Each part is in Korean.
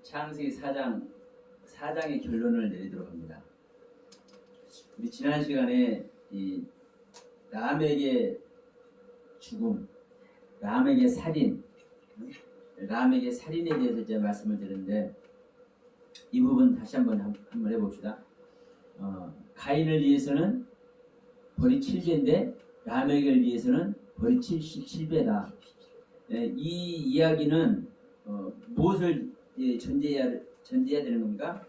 창세기 4장의 결론을 내리도록 합니다. 우리 지난 시간에 이 람에게 죽음, 람에게 살인, 람에게 살인에 대해서 제가 말씀을 드렸는데 이 부분 다시 한번 해봅시다. 가인을 위해서는 벌이 7배인데 람에게를 위해서는 벌이 77배다. 이 이야기는 무엇을 전제해야 되는 겁니까?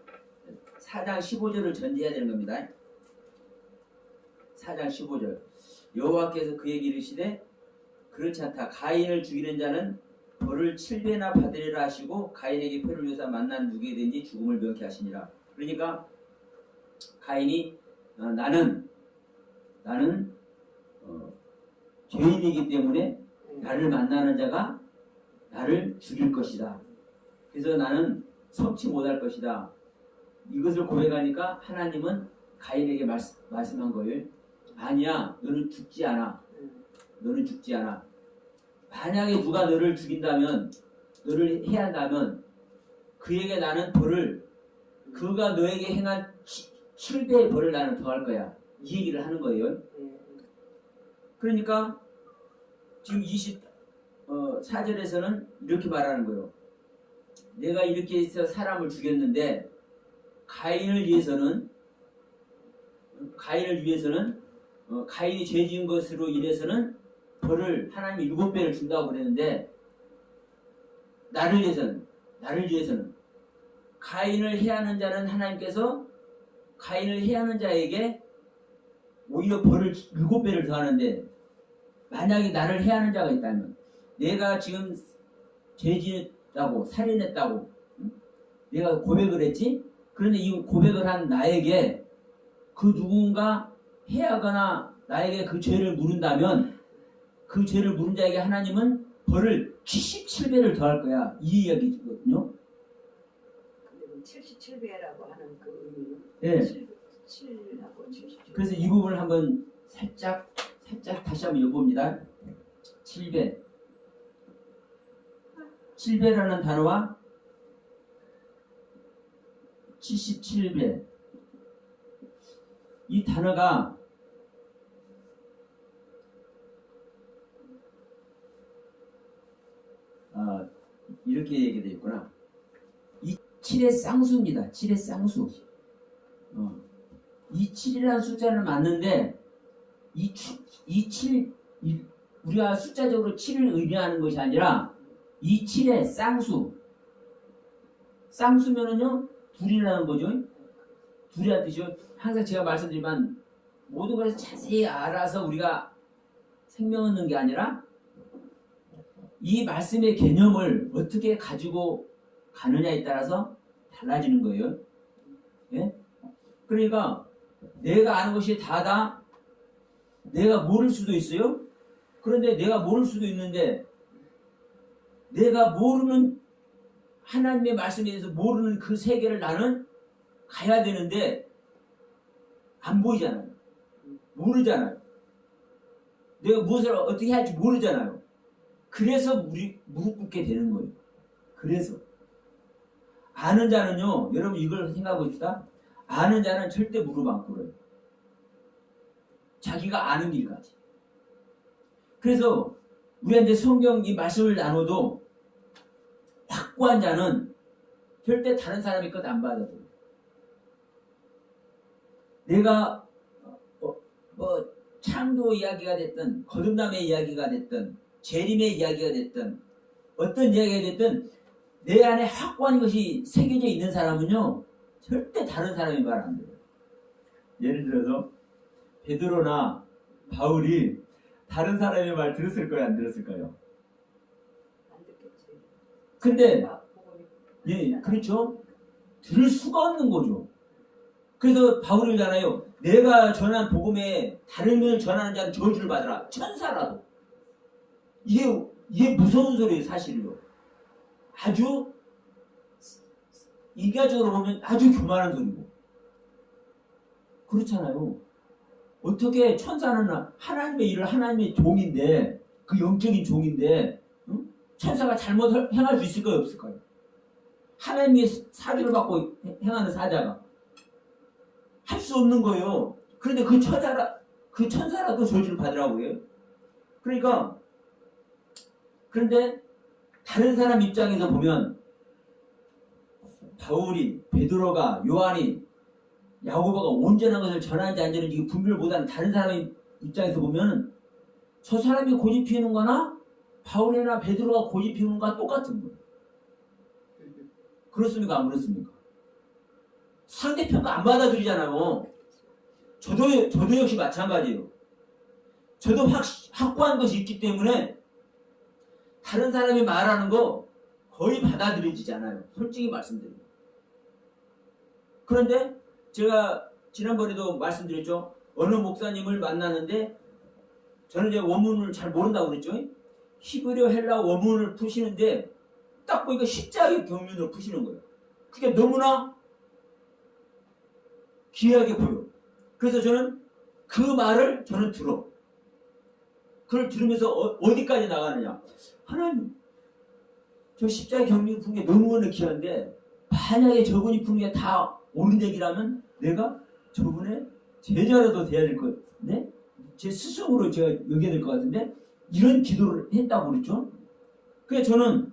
4장 15절을 전제해야 되는 겁니다. 4장 15절 여호와께서 그에게 이르시되 그렇지 않다. 가인을 죽이는 자는 벌을 7배나 받으리라 하시고 가인에게 표를 주사 만난 누구에든지 죽음을 명케 하시니라. 그러니까 가인이 나는 죄인이기 때문에 나를 만나는 자가 나를 죽일 것이다. 그래서 나는 성치 못할 것이다. 이것을 고백하니까 하나님은 가인에게 말씀한 거예요. 아니야, 너는 죽지 않아. 너는 죽지 않아. 만약에 누가 너를 죽인다면, 너를 해한다면 그에게 나는 벌을, 그가 너에게 행한 7배의 벌을 나는 더할 거야. 이 얘기를 하는 거예요. 그러니까 지금 24절에서는 이렇게 말하는 거예요. 내가 이렇게 해서 사람을 죽였는데 가인을 위해서는 가인이 죄 지은 것으로 인해서는 벌을 하나님이 7배를 준다고 그랬는데 나를 위해서는 가인을 해하는 자는 하나님께서 가인을 해하는 자에게 오히려 벌을 7배를 더하는데 만약에 나를 해하는 자가 있다면 내가 지금 죄 지었다고 살인했다고 내가 고백을 했지? 그런데 이 고백을 한 나에게 그 누군가 해하거나 나에게 그 죄를 물은다면 그 죄를 물은 자에게 하나님은 벌을 77배를 더할 거야. 이 이야기거든요. 근데 77배라고 하는 그 의미는 네. 7하고 77. 그래서 이 부분을 한번 살짝 다시 한번 엿봅니다. 7배라는 단어와 77배 이 단어가 이렇게 얘기되어 있구나. 이 7의 쌍수입니다. 7의 쌍수. 이 7이라는 숫자는 맞는데 이 7, 우리가 숫자적으로 7을 의미하는 것이 아니라 이 7의 쌍수. 쌍수면은요, 둘이라는 거죠. 둘이라는 뜻이요. 항상 제가 말씀드리지만 모든 것을 자세히 알아서 우리가 생명 얻는 게 아니라 이 말씀의 개념을 어떻게 가지고 가느냐에 따라서 달라지는 거예요. 예? 그러니까 내가 아는 것이 다다 내가 모를 수도 있어요. 그런데 내가 모를 수도 있는데 내가 모르는 하나님의 말씀에 대해서 모르는 그 세계를 나는 가야 되는데 안 보이잖아요. 모르잖아요. 내가 무엇을 어떻게 할지 모르잖아요. 그래서 우리 무릎 꿇게 되는 거예요. 그래서 아는 자는요, 여러분 이걸 생각해 봅시다. 아는 자는 절대 무릎 안 꿇어요. 자기가 아는 길까지. 그래서 우리가 이제 성경 이 말씀을 나눠도 확고한 자는 절대 다른 사람의 것 안 받아들여요. 내가 창조 이야기가 됐든 거듭남의 이야기가 됐든 재림의 이야기가 됐든 어떤 이야기가 됐든 내 안에 확고한 것이 새겨져 있는 사람은요 절대 다른 사람의 말 안 들어요. 예를 들어서 베드로나 바울이 다른 사람의 말 들었을까요? 안 들었을까요? 안 듣겠지. 근데 예, 그렇죠. 들을 수가 없는 거죠. 그래서 바울이잖아요. 내가 전한 복음에 다른 면을 전하는 자는 저주를 받으라. 천사라도. 이게 무서운 소리예요, 사실요. 아주 인간적으로 보면 아주 교만한 소리고. 그렇잖아요. 어떻게 천사는 하나님의 일을 하나님의 종인데 그 영적인 종인데 응? 천사가 잘못 행할 수 있을까요? 없을까요? 하나님의 사주를 받고 행하는 사자가 할 수 없는 거예요. 그런데 그 천사라도 저주를 받으라고요. 그러니까 그런데 다른 사람 입장에서 보면 바울이, 베드로가, 요한이, 야고보가 온전한 것을 전하는지 안 전하는지 이게 분별을 못하는 다른 사람의 입장에서 보면 저 사람이 고집 피우는 거나 바울이나 베드로가 고집 피우는 거나 똑같은 거예요. 그렇습니까? 안 그렇습니까? 상대편도 안 받아들이잖아요. 저도 역시 마찬가지예요. 저도 확고한 것이 있기 때문에 다른 사람이 말하는 거 거의 받아들여지지 않아요. 솔직히 말씀드려요. 그런데 제가 지난번에도 말씀드렸죠. 어느 목사님을 만나는데 저는 이제 원문을 잘 모른다고 그랬죠. 히브리어 헬라 원문을 푸시는데 딱 보니까 십자가의 경륜으로 푸시는 거예요. 그게 너무나 귀하게 보여. 그래서 저는 그 말을 들어. 그걸 들으면서 어디까지 나가느냐. 하나님, 저 십자가의 경륜을 푸는 게 너무나 귀한데 만약에 저분이 푸는 게 다 옳은 얘기라면 내가 저분의 제자라도 돼야 될 것 같은데 제 스승으로 제가 여겨야 될 것 같은데 이런 기도를 했다고 그랬죠. 그래서 저는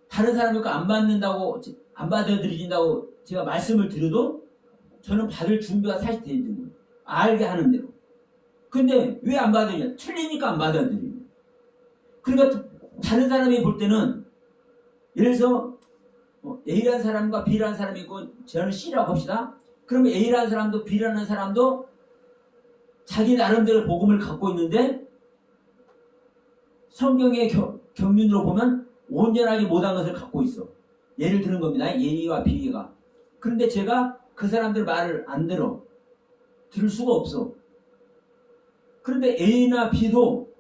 다른 사람이 안 받는다고 안 받아들인다고 제가 말씀을 드려도 저는 받을 준비가 사실 되어 있는 거예요. 알게 하는 대로. 근데 왜 안 받으냐? 틀리니까 안 받아들이냐. 그러니까 다른 사람이 볼 때는 예를 들어서 A라는 사람과 B라는 사람이 있고 저는 C라고 합시다. 그러면 A라는 사람도 B라는 사람도 자기 나름대로 복음을 갖고 있는데 성경의 경륜으로 보면 온전하지 못한 것을 갖고 있어. 예를 드는 겁니다. A와 B가. 그런데 제가 그 사람들 말을 안 들을 수가 없어. 그런데 A나 B도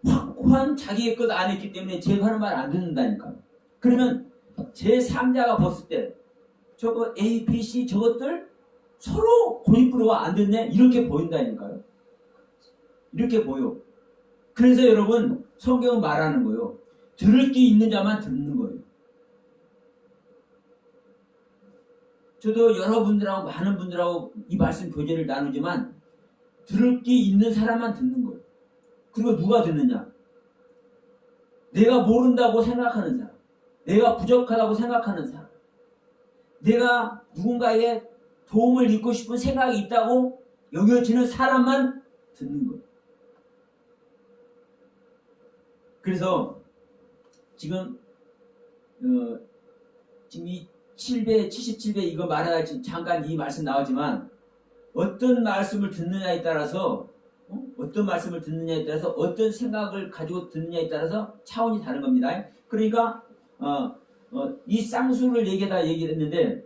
확고한 자기의 것 안에 있기 때문에 제가 하는 말 안 듣는다니까. 그러면 제3자가 봤을 때 저거 A, B, C 저것들 서로 고집부려가 안 듣네? 이렇게 보인다니까요. 이렇게 보여. 그래서 여러분 성경은 말하는 거예요. 들을 게 있는 자만 듣는 거예요. 저도 여러분들하고 많은 분들하고 이 말씀 교제를 나누지만 들을 게 있는 사람만 듣는 거예요. 그리고 누가 듣느냐? 내가 모른다고 생각하는 사람, 내가 부족하다고 생각하는 사람, 내가 누군가에게 도움을 입고 싶은 생각이 있다고 여겨지는 사람만 듣는 거예요. 그래서 지금 이 77배 이거 말해야 잠깐 이 말씀 나오지만 어떤 말씀을 듣느냐에 따라서 어떤 생각을 가지고 듣느냐에 따라서 차원이 다른 겁니다. 그러니까 이 쌍수를 얘기를 했는데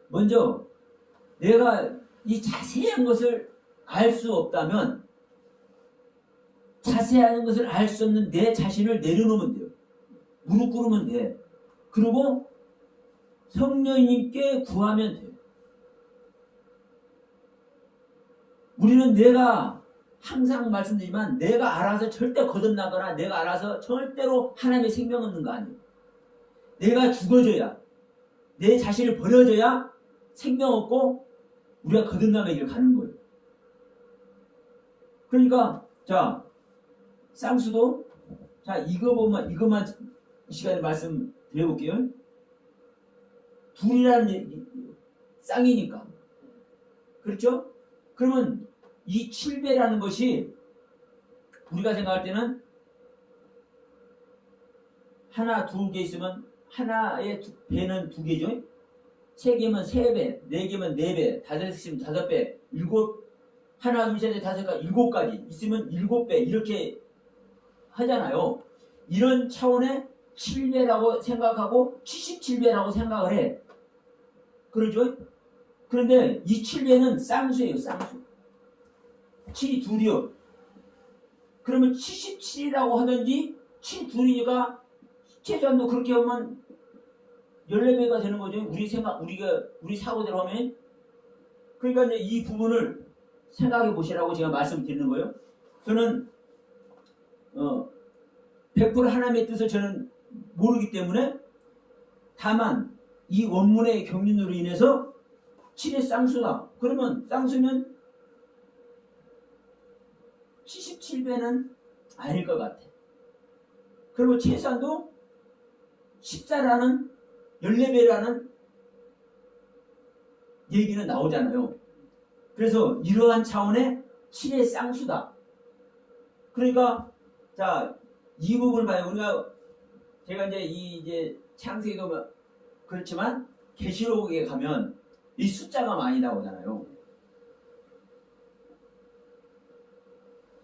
먼저 내가 이 자세한 것을 알 수 없다면 자세한 것을 알 수 없는 내 자신을 내려놓으면 돼요. 무릎 꿇으면 돼. 그리고 성령님께 구하면 돼요. 우리는 내가 항상 말씀드리지만 내가 알아서 절대 거듭나거나 내가 알아서 절대로 하나님의 생명 얻는 거 아니에요. 내가 죽어져야 내 자신을 버려져야 생명 얻고 우리가 거듭남의 길을 가는 거예요. 그러니까 자 쌍수도 자 이것만 이 시간에 말씀 드려볼게요. 둘이라는 얘기, 쌍이니까 그렇죠? 그러면 이 7배라는 것이 우리가 생각할 때는 하나, 두 개 있으면 하나의 배는 두 개죠. 세 개면 세 배, 네 개면 네 배, 다섯 있으면 다섯 배, 하나, 둘, 셋, 넷, 다섯 가지, 일곱 가지 있으면 일곱 배 이렇게 하잖아요. 이런 차원의 7배라고 생각하고 77배라고 생각을 해. 그러죠? 그런데 이 7배는 쌍수예요, 쌍수. 7이 둘이요. 그러면 77이라고 하든지 7 둘이니까 최소한도 그렇게 하면 14배가 되는 거죠. 우리 사고대로 하면. 그러니까 이제 이 부분을 생각해 보시라고 제가 말씀드리는 거예요. 저는 100% 하나님의 뜻을 저는 모르기 때문에 다만 이 원문의 경륜으로 인해서 7의 쌍수다. 그러면 쌍수면 77배는 아닐 것 같아. 그리고 최소한도 14라는 14배라는 얘기는 나오잖아요. 그래서 이러한 차원의 7의 쌍수다. 그러니까 자, 이 부분을 봐요. 우리가 제가 이제 창세기도 그렇지만 계시록에 가면 이 숫자가 많이 나오잖아요.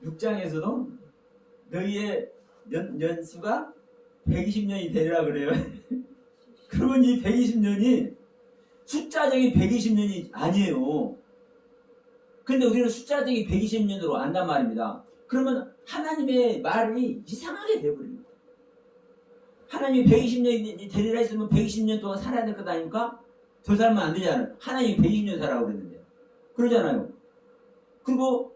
6장에서도 너희의 연수가 120년이 되리라 그래요. 그러면 이 120년이 숫자적인 120년이 아니에요. 근데 우리는 숫자적인 120년으로 안단 말입니다. 그러면 하나님의 말이 이상하게 되어버립니다. 하나님이 120년이 되리라 했으면 120년 동안 살아야 될 것 아닙니까? 더 살면 안 되잖아요. 하나님이 120년 살라고 그랬는데. 그러잖아요. 그리고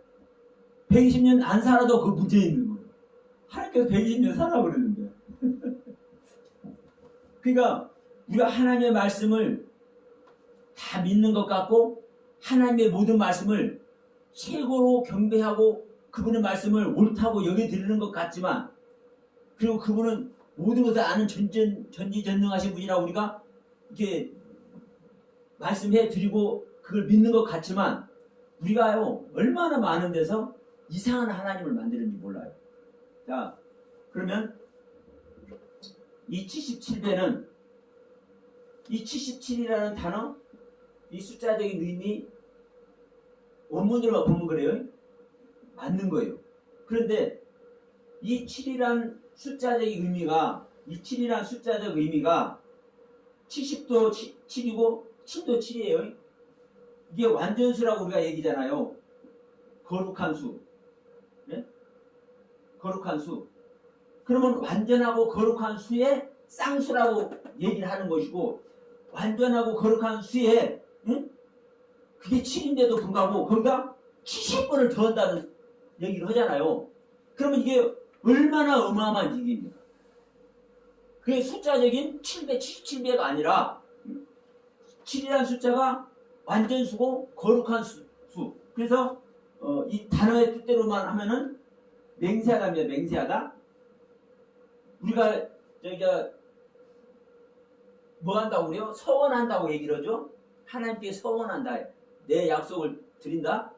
120년 안 살아도 그 문제 있는 거예요. 하나님께서 120년 살라고 그랬는데. 그러니까 우리가 하나님의 말씀을 다 믿는 것 같고 하나님의 모든 말씀을 최고로 경배하고 그분의 말씀을 옳다고 여겨드리는 것 같지만 그리고 그분은 모든 것을 아는 전지전능하신 분이라 우리가 이렇게 말씀해 드리고 그걸 믿는 것 같지만 우리가요 얼마나 많은 데서 이상한 하나님을 만드는지 몰라요. 자, 그러면 이 77배는 이 77이라는 단어 이 숫자적인 의미 원문으로만 보면 그래요. 맞는 거예요. 그런데 이 7이란 숫자적인 의미가 이 7이란 숫자적 의미가 70도 7이고 7도 7이에요. 이게 완전수라고 우리가 얘기잖아요. 거룩한 수. 네? 거룩한 수. 그러면 완전하고 거룩한 수의 쌍수라고 얘기를 하는 것이고 완전하고 거룩한 수에 응? 그게 7인데도 불구하고 거기다 70번을 더한다는 얘기를 하잖아요. 그러면 이게 얼마나 어마어마한 얘기입니까? 그게 숫자적인 7배, 77배가 아니라 7이라는 숫자가 완전수고 거룩한 수. 그래서 이 단어의 뜻대로만 하면은 맹세하다입니다. 맹세하다. 우리가 뭐 한다고 그래요? 서원한다고 얘기를 하죠. 하나님께 서원한다. 내 약속을 드린다.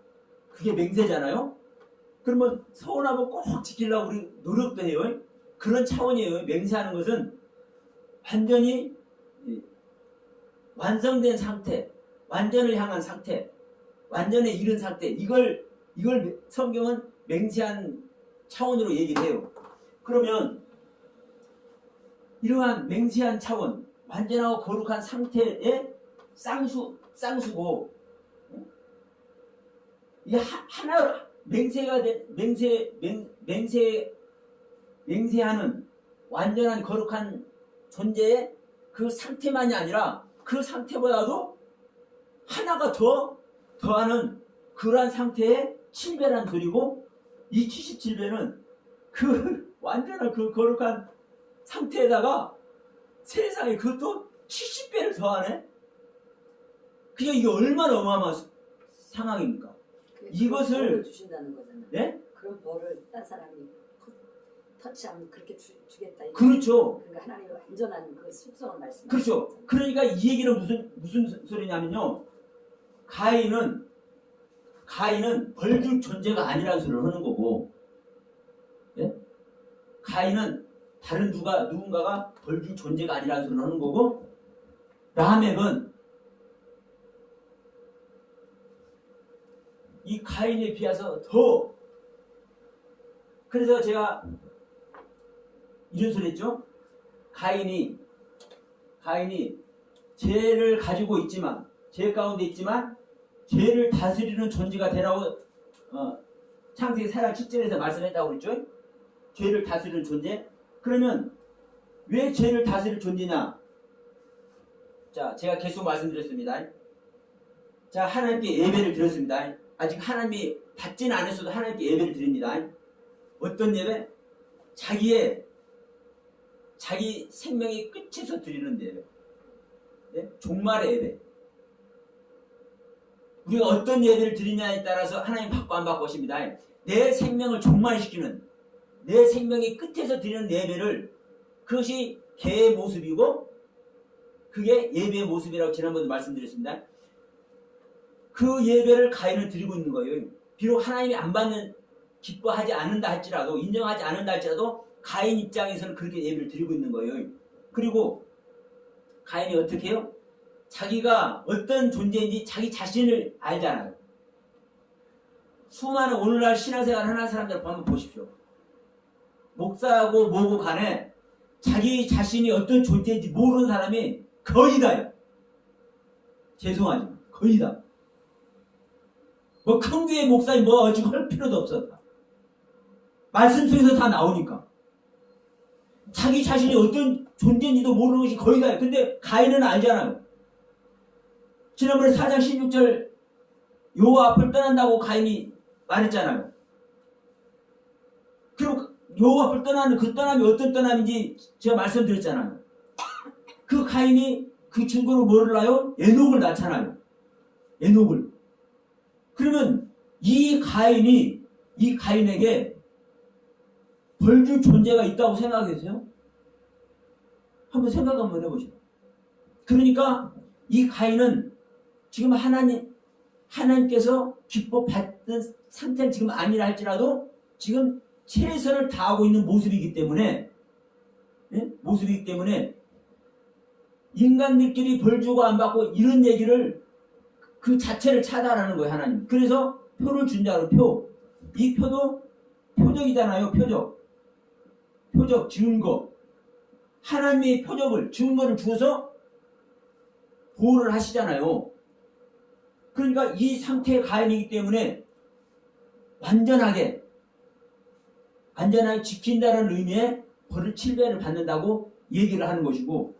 그게 맹세잖아요. 그러면 서원하고 꼭 지키려고 우리 노력도 해요. 그런 차원이에요. 맹세하는 것은 완전히 완성된 상태, 완전을 향한 상태, 완전에 이른 상태. 이걸 성경은 맹세한 차원으로 얘기를 해요. 그러면 이러한 맹세한 차원, 완전하고 거룩한 상태의 쌍수고 이 하나 맹세가 된 맹세하는 완전한 거룩한 존재의 그 상태만이 아니라 그 상태보다도 하나가 더하는 그러한 상태의 7배란 소리고 이 77배는 그 완전한 그 거룩한 상태에다가 세상에 그것도 70배를 더하네? 그게 이게 얼마나 어마어마한 상황입니까? 이것을 벌을 주신다는 거잖아요. 네? 그런 벌을 딴 사람이 터치하면 그렇게 주겠다. 그렇죠. 그러니까 하나님의 완전한 그 속성을 말씀하시는 그렇죠. 거잖아요. 그러니까 이 얘기는 무슨 소리냐면요. 가인은 벌줄 존재가 아니라는 소리를 하는 거고, 예? 가인은 다른 누군가가 벌줄 존재가 아니라는 소리를 하는 거고, 라멕은 이 가인에 비해서 더. 그래서 제가 이런 소리 했죠. 가인이 죄를 가지고 있지만 죄 가운데 있지만 죄를 다스리는 존재가 되라고 창세기 4장 7절에서 말씀했다고 그랬죠. 죄를 다스리는 존재. 그러면 왜 죄를 다스릴 존재냐? 자, 제가 계속 말씀드렸습니다. 자, 하나님께 예배를 드렸습니다. 아직 하나님이 받지는 않았어도 하나님께 예배를 드립니다. 어떤 예배? 자기의 자기 생명의 끝에서 드리는 예배. 네? 종말의 예배. 우리가 어떤 예배를 드리냐에 따라서 하나님 받고 안 받고 하십니다. 내 생명을 종말시키는, 내 생명의 끝에서 드리는 예배를, 그것이 개의 모습이고 그게 예배의 모습이라고 지난번에 말씀드렸습니다. 그 예배를 가인은 드리고 있는 거예요. 비록 하나님이 안 받는, 기뻐하지 않는다 할지라도, 인정하지 않는다 할지라도 가인 입장에서는 그렇게 예배를 드리고 있는 거예요. 그리고 가인이 어떻게 해요? 자기가 어떤 존재인지 자기 자신을 알잖아요. 수많은 오늘날 신앙생활 하는 사람들 한번 보십시오. 목사하고 뭐고 간에 자기 자신이 어떤 존재인지 모르는 사람이 거의 다예요. 죄송하지만 거의 다. 뭐 큰 교회 목사님 뭐 어찌 할 필요도 없었다. 말씀 속에서 다 나오니까. 자기 자신이 어떤 존재인지도 모르는 것이 거의 다예요. 근데 가인은 알잖아요. 지난번에 4장 16절 여호와 앞을 떠난다고 가인이 말했잖아요. 그리고 여호와 앞을 떠나는 그 떠남이 어떤 떠남인지 제가 말씀드렸잖아요. 그 가인이 그 증거로 뭐를 낳아요? 에녹을 낳잖아요. 에녹을. 그러면 이 가인에게 벌줄 존재가 있다고 생각하세요? 한번 생각 한번 해보시죠. 그러니까 이 가인은 지금 하나님께서 기뻐 받던 상태는 지금 아니라 할지라도 지금 최선을 다하고 있는 모습이기 때문에, 네? 모습이기 때문에 인간들끼리 벌 주고 안 받고 이런 얘기를 그 자체를 차단하는 거예요, 하나님. 그래서 표를 준다고 표. 이 표도 표적이잖아요, 표적. 표적, 증거. 하나님의 표적을, 증거를 주어서 보호를 하시잖아요. 그러니까 이 상태의 가인이기 때문에 완전하게 지킨다는 의미의 벌을 7배를 받는다고 얘기를 하는 것이고,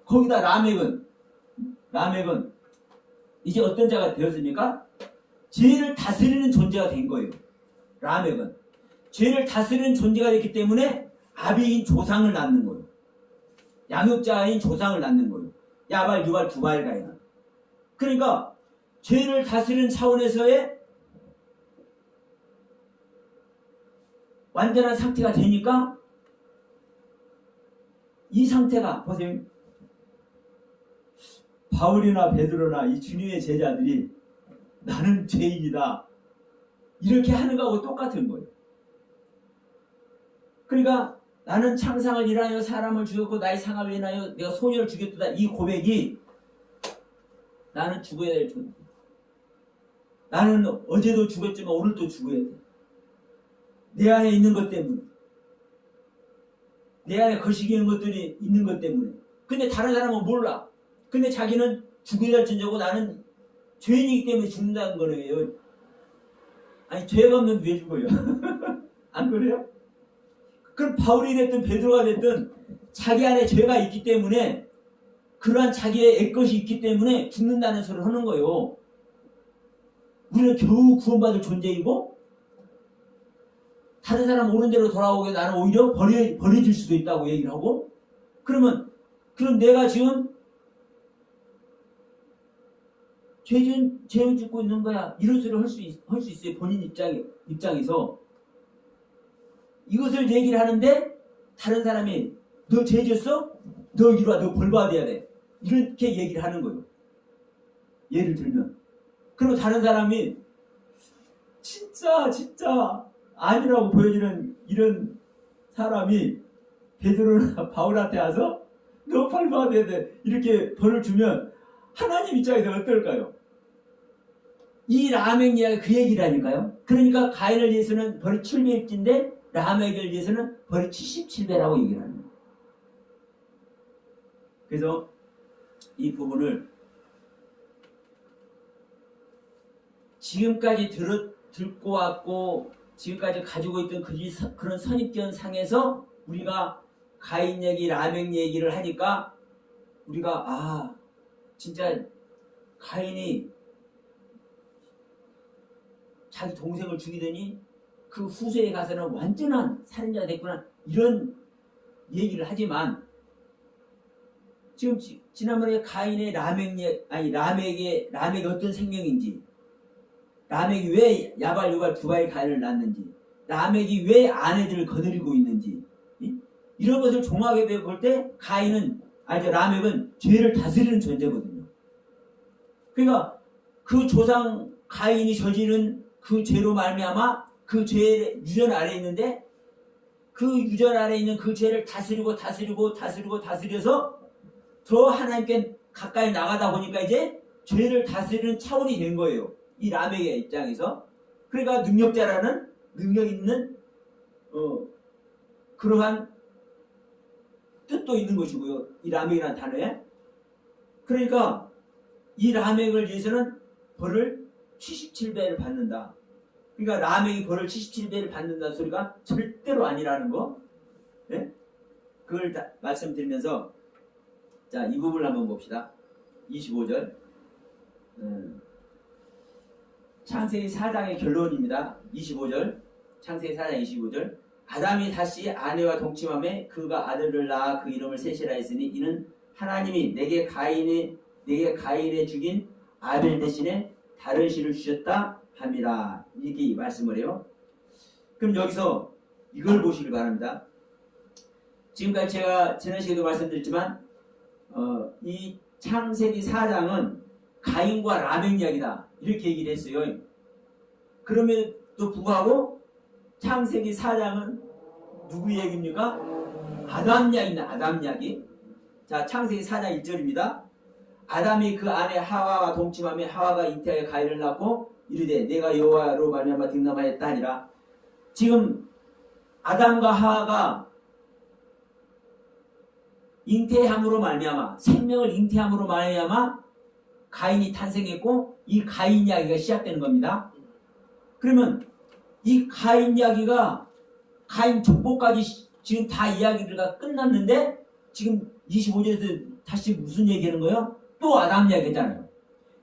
거기다 라멕은 이제 어떤 자가 되었습니까? 죄를 다스리는 존재가 된 거예요. 라멕은 죄를 다스리는 존재가 됐기 때문에 아비인 조상을 낳는 거예요. 양육자인 조상을 낳는 거예요. 야발, 유발, 두발 가인은. 그러니까 죄를 다스리는 차원에서의 완전한 상태가 되니까 이 상태가 보세요. 바울이나 베드로나 이 주님의 제자들이 나는 죄인이다 이렇게 하는 거하고 똑같은 거예요. 그러니까 나는 창상을 인하여 사람을 죽였고 나의 상함을 인하여 내가 소녀를 죽였다, 이 고백이 나는 죽어야 될 존재. 나는 어제도 죽었지만 오늘도 죽어야 돼. 내 안에 있는 것 때문에, 내 안에 거시기는 것들이 있는 것 때문에. 근데 다른 사람은 몰라. 근데 자기는 죽어야 될 존재고 나는 죄인이기 때문에 죽는다는 거예요. 아니 죄가 없는데 왜 죽어요? 안 그래요? 그럼 바울이 됐든 베드로가 됐든 자기 안에 죄가 있기 때문에, 그러한 자기의 애것이 있기 때문에 죽는다는 소리를 하는 거예요. 우리는 겨우 구원받을 존재이고 다른 사람 옳은 대로 돌아오게 나는 오히려 버려질 수도 있다고 얘기를 하고, 그럼 내가 지금 죄를 짓고 있는 거야 이런 소리를 할 수 있어요. 본인 입장에서 이것을 얘기를 하는데 다른 사람이 너 죄 지었어? 너 이리 와, 너 벌 받아야 돼 이렇게 얘기를 하는 거예요. 예를 들면, 그리고 다른 사람이 진짜 아니라고 보여지는 이런 사람이 베드로나 바울한테 와서 너 벌 받아야 돼 이렇게 벌을 주면 하나님 입장에서 어떨까요? 이 라멕 이야기가 그 얘기라니까요. 그러니까 가인을 위해서는 벌이 700인데 라멕을 위해서는 벌이 77배라고 얘기를 하는 거예요. 그래서 이 부분을 지금까지 듣고 왔고 지금까지 가지고 있던 그런 선입견 상에서 우리가 가인 얘기, 라멕 얘기를 하니까 우리가 진짜 가인이 자기 동생을 죽이더니 그 후세에 가서는 완전한 살인자가 됐구나 이런 얘기를 하지만, 지금 지난번에 가인의 라멕이 어떤 생명인지, 라멕이 왜 야발, 유발 두 아이 가인을 낳는지, 라멕이 왜 아내들을 거느리고 있는지, 이런 것을 종합해 볼 때 라멕은 죄를 다스리는 존재거든요. 그러니까 그 조상 가인이 저지른 그 죄로 말미암아 그 죄의 유전 아래에 있는데, 그 유전 아래에 있는 그 죄를 다스려서 더 하나님께 가까이 나가다 보니까 이제 죄를 다스리는 차원이 된 거예요. 이 라멕의 입장에서. 그러니까 능력 있는 그러한 뜻도 있는 것이고요. 이 라멕이라는 단어에. 그러니까 이 라멕을 위해서는 벌을 77배를 받는다. 그러니까 라멕이 벌을 77배를 받는다는 소리가 절대로 아니라는 거. 네? 그걸 말씀드리면서 자, 이 부분을 한번 봅시다. 25절. 창세기 4장의 결론입니다. 25절. 창세기 4장 25절. 아담이 다시 아내와 동침함에 그가 아들을 낳아 그 이름을 셋이라 했으니 이는 하나님이 내게 가인에 죽인 아벨 대신에 다른 씨를 주셨다 함이라. 이렇게 말씀을 해요. 그럼 여기서 이걸 보시길 바랍니다. 지금까지 제가 지난 시간에도 말씀드렸지만 이 창세기 4장은 가인과 라멕 이야기다 이렇게 얘기를 했어요. 그럼에도 불구하고 창세기 4장은 누구 얘기입니까? 아담 이야기입니다. 아담 이야기. 자, 창세기 4장 1절입니다. 아담이 그 아내 하와와 동침하며 하와가 잉태하여 가인을 낳고 이르되 내가 여호와로 말미암아 득남하였다 하니라. 지금 아담과 하와가 잉태함으로 말미암아, 생명을 잉태함으로 말미암아 가인이 탄생했고 이 가인 이야기가 시작되는 겁니다. 그러면 이 가인 이야기가 가인 족보까지 지금 다 이야기가 끝났는데 지금 25절에서 다시 무슨 얘기하는 거예요? 또 아담 이야기잖아요.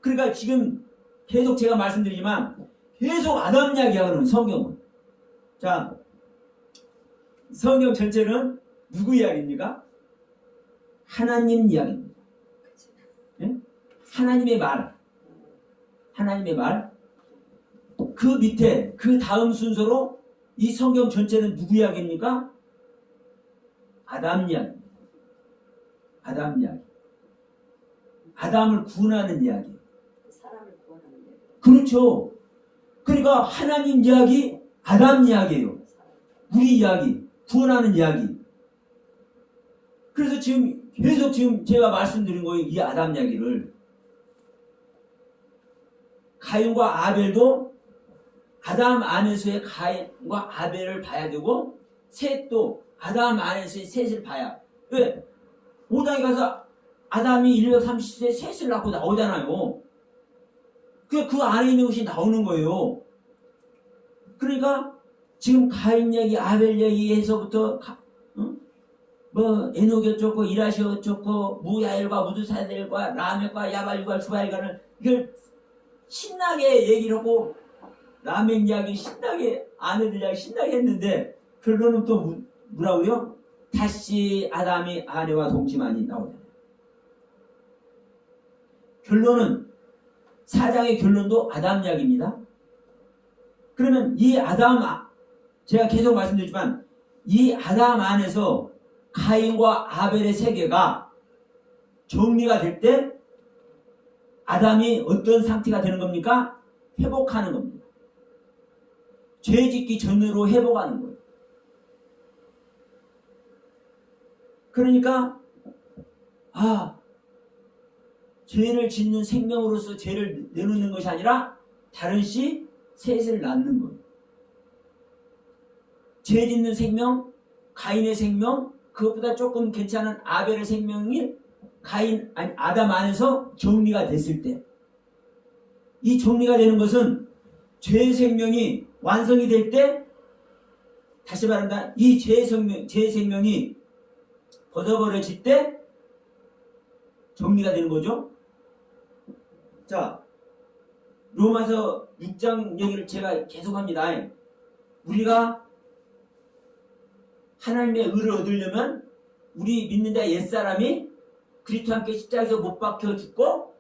그러니까 지금 계속 제가 말씀드리지만 계속 아담 이야기하는 성경은. 자, 성경 전체는 누구 이야기입니까? 하나님 이야기입니다. 네? 하나님의 말. 하나님의 말. 그 밑에 그 다음 순서로 이 성경 전체는 누구 이야기입니까? 아담 이야기입니다. 아담 이야기. 아담을 구원하는 이야기. 사람을 구원하는 이야기. 그렇죠. 그러니까 하나님 이야기, 아담 이야기예요. 우리 이야기, 구원하는 이야기. 그래서 계속 제가 말씀드린 거예요. 이 아담 이야기를. 가인과 아벨도 아담 안에서의 가인과 아벨을 봐야 되고, 셋도 아담 안에서의 셋을 봐야. 왜? 오당에 가서 아담이 130세 셋을 낳고 나오잖아요. 그 안에 있는 것이 나오는 거예요. 그러니까 지금 가인 얘기, 아벨 얘기에서부터 에녹이 어쩌고 이라시 어쩌고 무야일과 무드사델과 라멕과 야발 유발 두발간을 이걸 신나게 얘기를 하고 라멕 이야기 신나게 아내들 이야기 신나게 했는데 결론은 또 뭐라고요? 다시 아담이 아내와 동침하니 나오잖아요. 결론은 사장의 결론도 아담 이야기입니다. 그러면 이 아담, 제가 계속 말씀드리지만 이 아담 안에서 가인과 아벨의 세계가 정리가 될 때 아담이 어떤 상태가 되는 겁니까? 회복하는 겁니다. 죄짓기 전으로 회복하는 거예요. 그러니까 죄를 짓는 생명으로서 죄를 내놓는 것이 아니라 다른 씨 셋을 낳는 거예요. 죄 짓는 생명, 가인의 생명, 그것보다 조금 괜찮은 아벨의 생명이 아담 안에서 정리가 됐을 때, 이 정리가 되는 것은 죄의 생명이 완성이 될 때, 다시 말한다, 이 죄의 생명이 벗어버려질 때 정리가 되는 거죠. 자, 로마서 6장 얘기를 제가 계속합니다. 우리가 하나님의 의를 얻으려면 우리 믿는 자 옛사람이 그리스도와 함께 십자가에서 못 박혀 죽고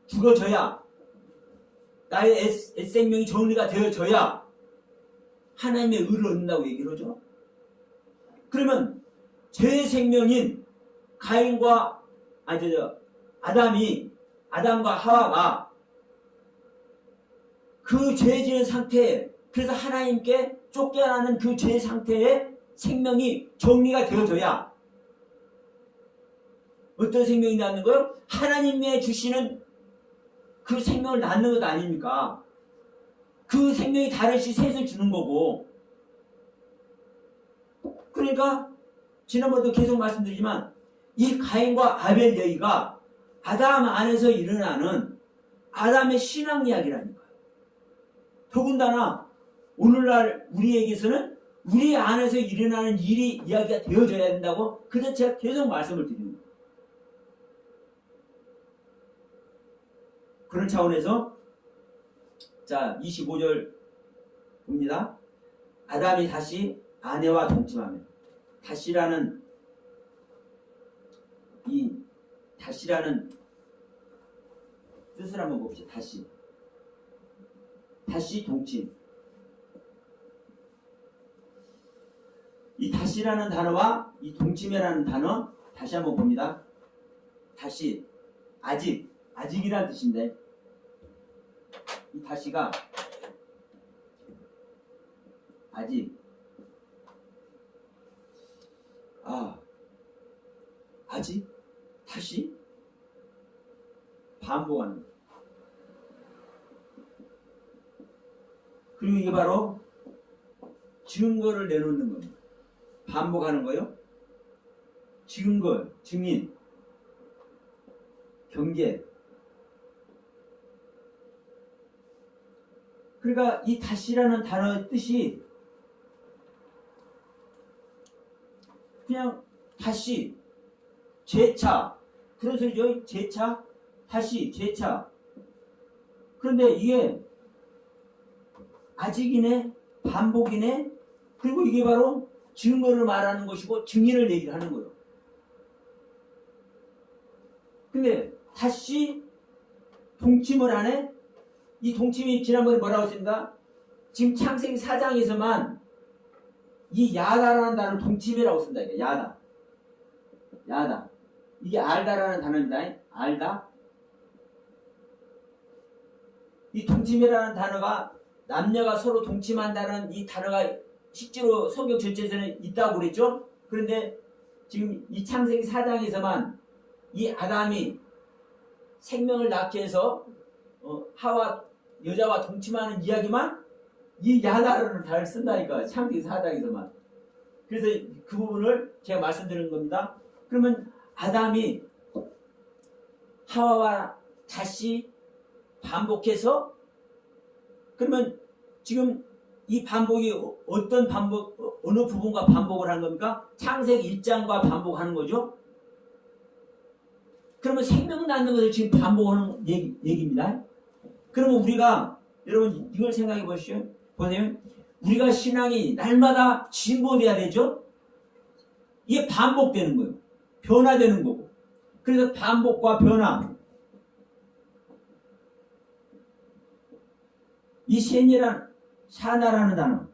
죽어져야 나의 옛생명이 정리가 되어져야 하나님의 의를 얻는다고 얘기를 하죠. 그러면 제 생명인 가인과 아담과 하와가 그 죄 지은 상태에, 그래서 하나님께 쫓겨나는 그 죄 상태에 생명이 정리가 되어져야 어떤 생명이 낳는 거요? 하나님의 주시는 그 생명을 낳는 것 아닙니까? 그 생명이 다르시 셋을 주는 거고. 그러니까 지난번에도 계속 말씀드리지만 이 가인과 아벨 얘기가 아담 안에서 일어나는 아담의 신앙 이야기라니까요. 더군다나 오늘날 우리에게서는 우리 안에서 일어나는 일이 이야기가 되어져야 된다고 그래서 제가 계속 말씀을 드리는 거예요. 그런 차원에서 자 25절 봅니다. 아담이 다시 아내와 동침하며 다시라는 뜻을 한번 봅시다. 다시 동침. 이 다시라는 단어와 이 동침이라는 단어 다시 한번 봅니다. 다시 아직이라는 뜻인데 이 다시가 아직 다시 반복하는 거. 그리고 이게 바로 증거를 내놓는 겁니다. 반복하는 거요. 증거, 증인, 경계. 그러니까 이 다시라는 단어의 뜻이 그냥 다시, 재차, 그런 소리죠. 재차, 다시, 재차. 그런데 이게 아직이네, 반복이네, 그리고 이게 바로 증거를 말하는 것이고 증인을 얘기를 하는 거예요. 근데 다시 동침을 하네? 이 동침이 지난번에 뭐라고 했습니까? 지금 창세기 4장에서만 이 야다라는 단어를 동침이라고 쓴다. 이게 야다. 이게 알다라는 단어입니다. 알다. 이 동침이라는 단어가 남녀가 서로 동침한다는 이 단어가 실제로 성경 전체에서는 있다고 그랬죠. 그런데 지금 이 창세기 4장에서만 이 아담이 생명을 낳게 해서 하와 여자와 동침하는 이야기만 이 야다라는 단어를 쓴다니까. 창세기 4장에서만. 그래서 그 부분을 제가 말씀드리는 겁니다. 그러면 아담이 하와와 다시 반복해서, 그러면 지금 이 반복이 어떤 반복, 어느 부분과 반복을 하는 겁니까? 창세기 1장과 반복하는 거죠. 그러면 생명 낳는 것을 지금 반복하는 얘기입니다. 그러면 우리가, 여러분 이걸 생각해 보시죠. 보세요. 우리가 신앙이 날마다 진보돼야 되죠. 이게 반복되는 거예요. 변화되는 거고. 그래서 반복과 변화. 이 샤나라는 단어.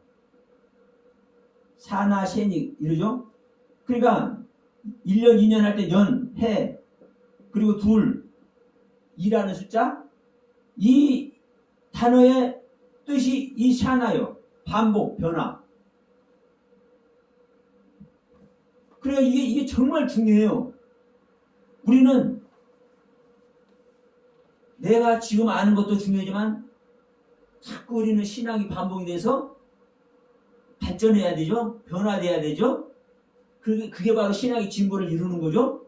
샤나, 셴이 이러죠. 그러니까 1년, 2년 할 때 년, 해, 그리고 둘, 2라는 숫자. 이 단어의 뜻이 이 샤나요. 반복, 변화. 그래서 이게 정말 중요해요. 우리는 내가 지금 아는 것도 중요하지만 자꾸 우리는 신앙이 반복이 돼서 발전해야 되죠. 변화돼야 되죠. 그게 바로 신앙의 진보를 이루는 거죠.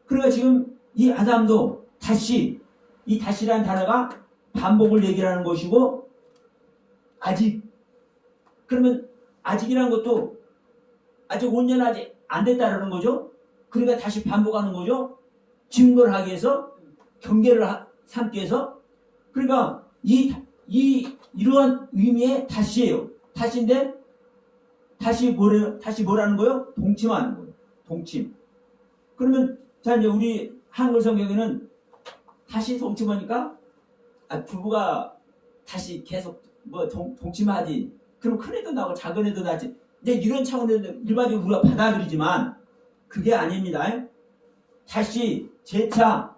그러니까 지금 이 아담도 다시, 이 다시라는 단어가 반복을 얘기하는 것이고, 아직. 그러면 아직이라는 것도 아직 온전하지 안 됐다라는 거죠. 그러니까 다시 반복하는 거죠. 증거를 하기 위해서, 경계를 삼기 위해서. 그러니까 이러한 의미의 다시예요. 다시인데 다시 뭐라는 거예요? 동침하는 거예요. 동침. 그러면 자 이제 우리 한글 성경에는 다시 동침하니까 부부가 다시 계속 뭐 동침하지. 그럼 큰 애도 나고 작은 애도 나지. 이제 이런 차원에서 일반적으로 우리가 받아들이지만 그게 아닙니다. 다시 재차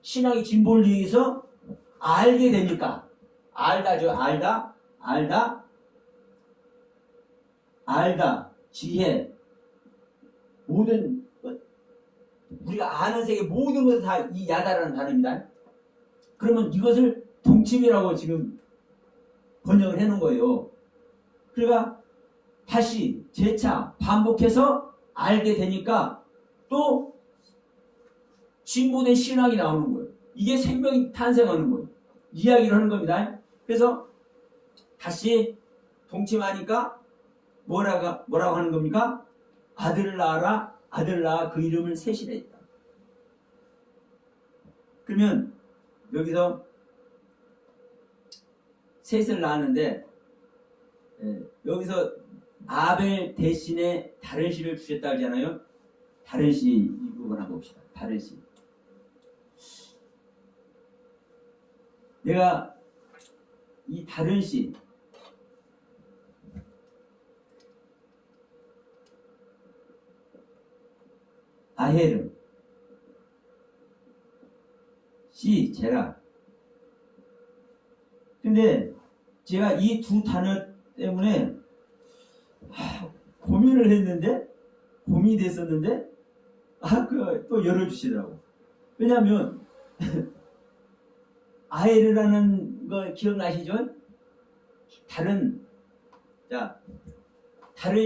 신앙의 진보를 위해서 알게 되니까 알다죠. 알다 지혜 모든 우리가 아는 세계 모든 것을 다 이 야다라는 단어입니다. 그러면 이것을 동침이라고 지금 번역을 해놓은 거예요. 그러니까 다시 재차 반복해서 알게 되니까 또 진보된 신앙이 나오는 거예요. 이게 생명이 탄생하는 거예요. 이야기를 하는 겁니다. 그래서 다시 동침하니까 뭐라고 하는 겁니까? 아들을 낳아라. 아들 낳아 그 이름을 셋이라 했다. 그러면 여기서 셋을 낳았는데 여기서 아벨 대신에 다른 씨를 주셨다 하잖아요. 다른 씨 이 부분 한번 봅시다. 다른 씨. 내가 이 다른 씨 아헤르 씨 제라. 근데 제가 이 두 단어 때문에 고민을 했는데 고민이 됐었는데 또 열어주시더라고. 왜냐하면 아헤르라는 거 기억나시죠? 다른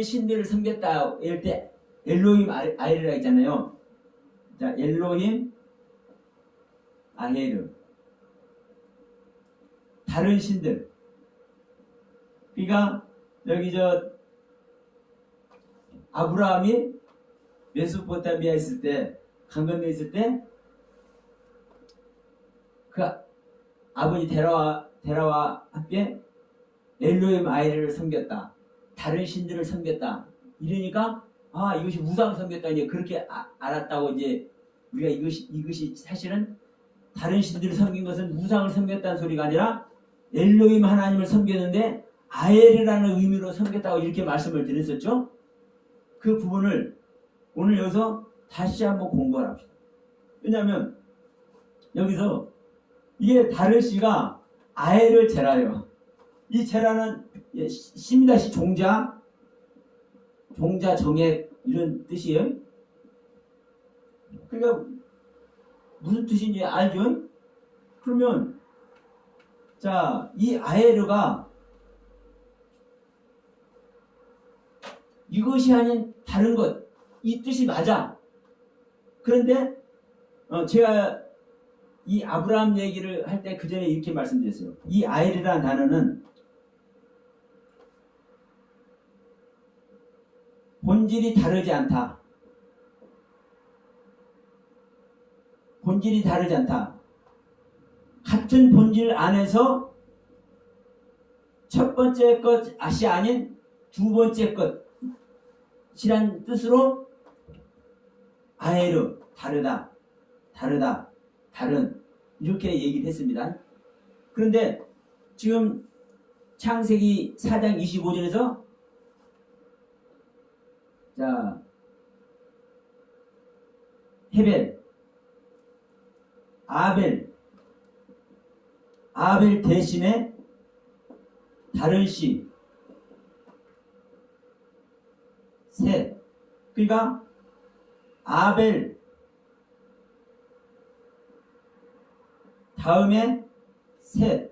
신들을 섬겼다 할 때 엘로힘 아헤르라 있잖아요. 자, 엘로힘 아헤르 다른 신들. 그러니까 여기 아브라함이 메소포타미아에 있을 때 강 건너에 있을 때 그 아버지 데라와 함께 엘로힘 아헤르를 섬겼다. 다른 신들을 섬겼다. 이러니까 이것이 우상 섬겼다. 이제 그렇게 알았다고 이제 우리가 이것이 사실은 다른 신들을 섬긴 것은 우상을 섬겼다는 소리가 아니라 엘로힘 하나님을 섬겼는데 아헤르라는 의미로 섬겼다고 이렇게 말씀을 드렸었죠. 그 부분을 오늘 여기서 다시 한번 공부를 합시다. 왜냐하면 여기서 이게 다른 씨가 아헤르 제라예요. 이 제라는 시입니다. 종자 정액 이런 뜻이에요. 그러니까 무슨 뜻인지 알죠? 그러면 자, 이 아헤르가 이것이 아닌 다른 것, 이 뜻이 맞아. 그런데 제가 이 아브라함 얘기를 할 때 그 전에 이렇게 말씀드렸어요. 이 아헬이라는 단어는 본질이 다르지 않다. 본질이 다르지 않다. 같은 본질 안에서 첫 번째 것이 아닌 두 번째 것이란 뜻으로 아헤르, 다르다, 다른 이렇게 얘기를 했습니다. 그런데 지금 창세기 4장 25절에서 자 헤벨, 아벨 대신에 다른 씨, 셋. 그러니까 아벨 다음에 셋.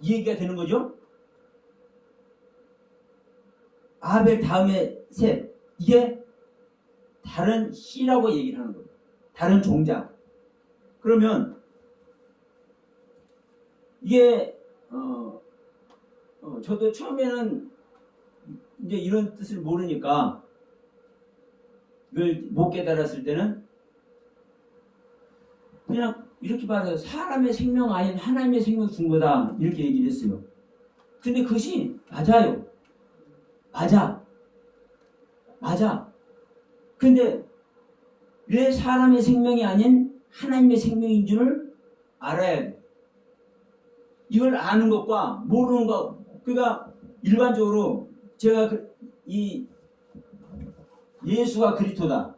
이 얘기가 되는 거죠. 아벨 다음에 셋. 이게 다른 씨라고 얘기를 하는 거예요. 다른 종자. 그러면 이게 저도 처음에는 이제 이런 뜻을 모르니까 이걸 못 깨달았을 때는 그냥 이렇게 봐서 사람의 생명 아닌 하나님의 생명 준 거다 이렇게 얘기를 했어요. 근데 그것이 맞아요. 맞아. 근데 왜 사람의 생명이 아닌 하나님의 생명인 줄을 알아야 돼. 이걸 아는 것과 모르는 것, 그러니까 일반적으로 제가 이 예수가 그리스도다.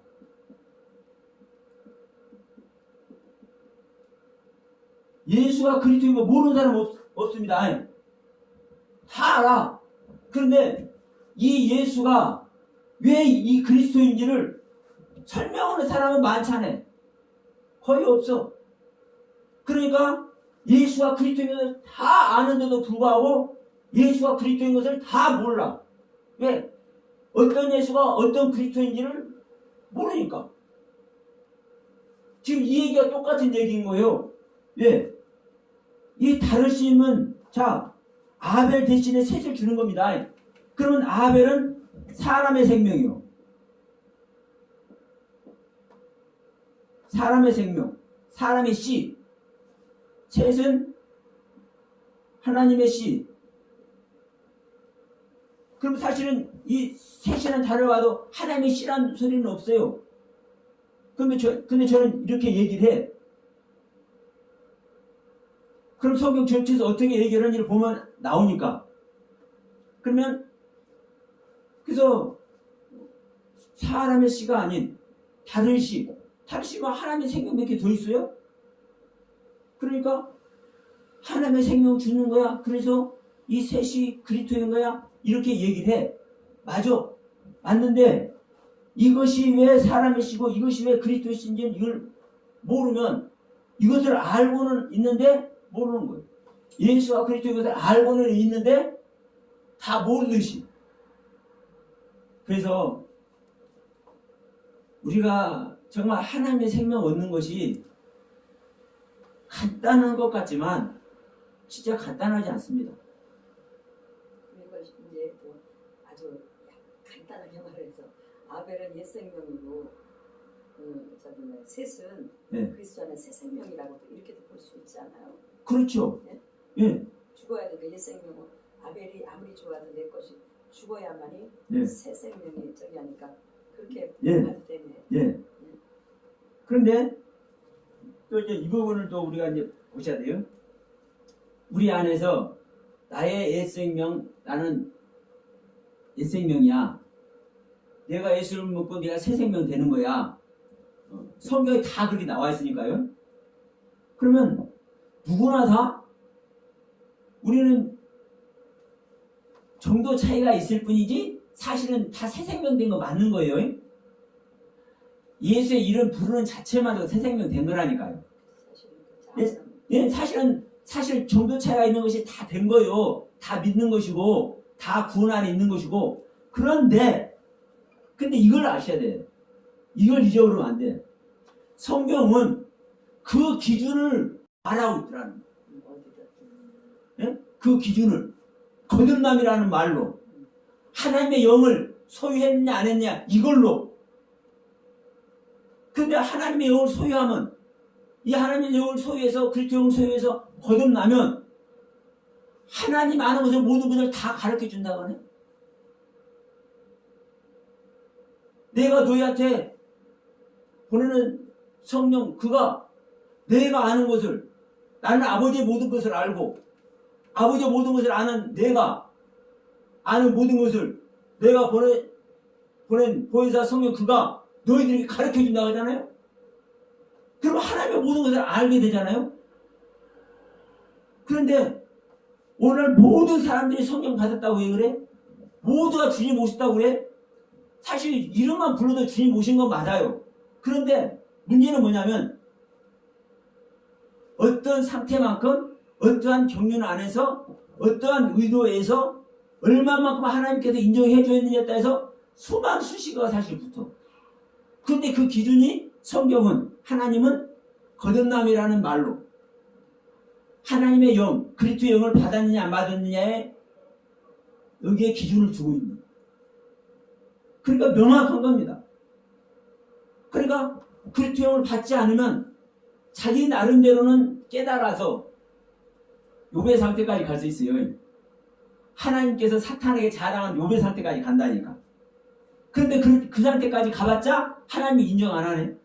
예수가 그리스도인 거 모르는 사람 없습니다. 아니, 다 알아. 그런데 이 예수가 왜 이 그리스도인지를 설명하는 사람은 많잖아요. 거의 없어. 그러니까 예수가 그리스도인 것을 다 아는데도 불구하고 예수가 그리스도인 것을 다 몰라. 왜? 어떤 예수가 어떤 그리스도인지를 모르니까. 지금 이 얘기가 똑같은 얘기인 거예요. 왜? 이 다르심은, 자, 아벨 대신에 셋을 주는 겁니다. 그러면 아벨은 사람의 생명이요. 사람의 생명, 사람의 씨. 셋은 하나님의 씨. 그럼 사실은 이 셋이란 단어를 봐도 하나님의 씨란 소리는 없어요. 근데 저는 이렇게 얘기를 해. 그럼 성경 전체에서 어떻게 얘기하는지를 보면 나오니까. 그러면 그래서 사람의 씨가 아닌 다른 씨. 다른 씨가 하나님의 생명 몇 개 더 있어요? 그러니까 하나님의 생명 주는 거야. 그래서 이 셋이 그리스도인 거야. 이렇게 얘기를 해. 맞아. 맞는데 이것이 왜 사람의 씨고 이것이 왜 그리스도의 씨인지 이걸 모르면 이것을 알고는 있는데 모르는 거예요. 예수와 그리스도의 것을 알고는 있는데 다 모르듯이. 그래서 우리가 정말 하나님의 생명 얻는 것이 간단한 것 같지만 진짜 간단하지 않습니다. 이걸 이제 또 아주 간단하게 말해서 아벨은 옛 생명이고 셋은 네. 그리스도 안에 새 생명이라고 이렇게도 볼 수 있지 않아요? 그렇죠. 네? 예. 죽어야 되니까 옛 생명은 아벨이 아무리 좋아도 내 것이 죽어야만이 예. 새 생명이 저기 하니까 그렇게 예. 봐도 되네. 예. 그런데 또 이제 이 부분을 또 우리가 이제 보셔야 돼요. 우리 안에서 나의 옛 생명, 나는 옛 생명이야. 내가 예수를 믿고 내가 새 생명 되는 거야. 성경에 다 그렇게 나와 있으니까요. 그러면 누구나 다 우리는 정도 차이가 있을 뿐이지 사실은 다 새 생명 된 거 맞는 거예요. 예수의 이름 부르는 자체만으로 새 생명 된 거라니까요. 예, 사실 정도 차이가 있는 것이 다 된 거예요. 다 믿는 것이고 다 구원 안에 있는 것이고. 그런데 근데 이걸 아셔야 돼. 이걸 잊어버리면 안 돼. 성경은 그 기준을 말하고 있더라는 거예요. 예? 그 기준을 거듭남이라는 말로 하나님의 영을 소유했냐 안 했냐 이걸로. 근데 하나님의 영을 소유하면 이 하나님의 영을 소유해서 그리스도 영을 소유해서 거듭나면 하나님 아는 것을 모든 것을 다 가르쳐 준다고 하네. 내가 너희한테 보내는 성령 그가 내가 아는 것을 나는 아버지의 모든 것을 알고 아버지의 모든 것을 아는 내가 아는 모든 것을 내가 보낸 보혜사 성령 그가 너희들에게 가르쳐 준다고 하잖아요. 그럼 하나님의 모든 것을 알게 되잖아요. 그런데 오늘 모든 사람들이 성령 받았다고 왜 그래? 모두가 주님 오셨다고 그래? 사실 이름만 불러도 주님 오신 건 맞아요. 그런데 문제는 뭐냐면 어떤 상태만큼 어떠한 경륜 안에서 어떠한 의도에서 얼마만큼 하나님께서 인정해 주었느냐에 따라서 수만 수식어가 사실 붙어. 그런데 그 기준이 성경은 하나님은 거듭남이라는 말로 하나님의 영, 그리스도의 영을 받았느냐 안 받았느냐에 여기에 기준을 두고 있는. 그러니까 명확한 겁니다. 그러니까 그리스도의 영을 받지 않으면 자기 나름대로는 깨달아서 요배 상태까지 갈 수 있어요. 하나님께서 사탄에게 자랑한 요배 상태까지 간다니까. 그런데 그 상태까지 가봤자 하나님이 인정 안 하네.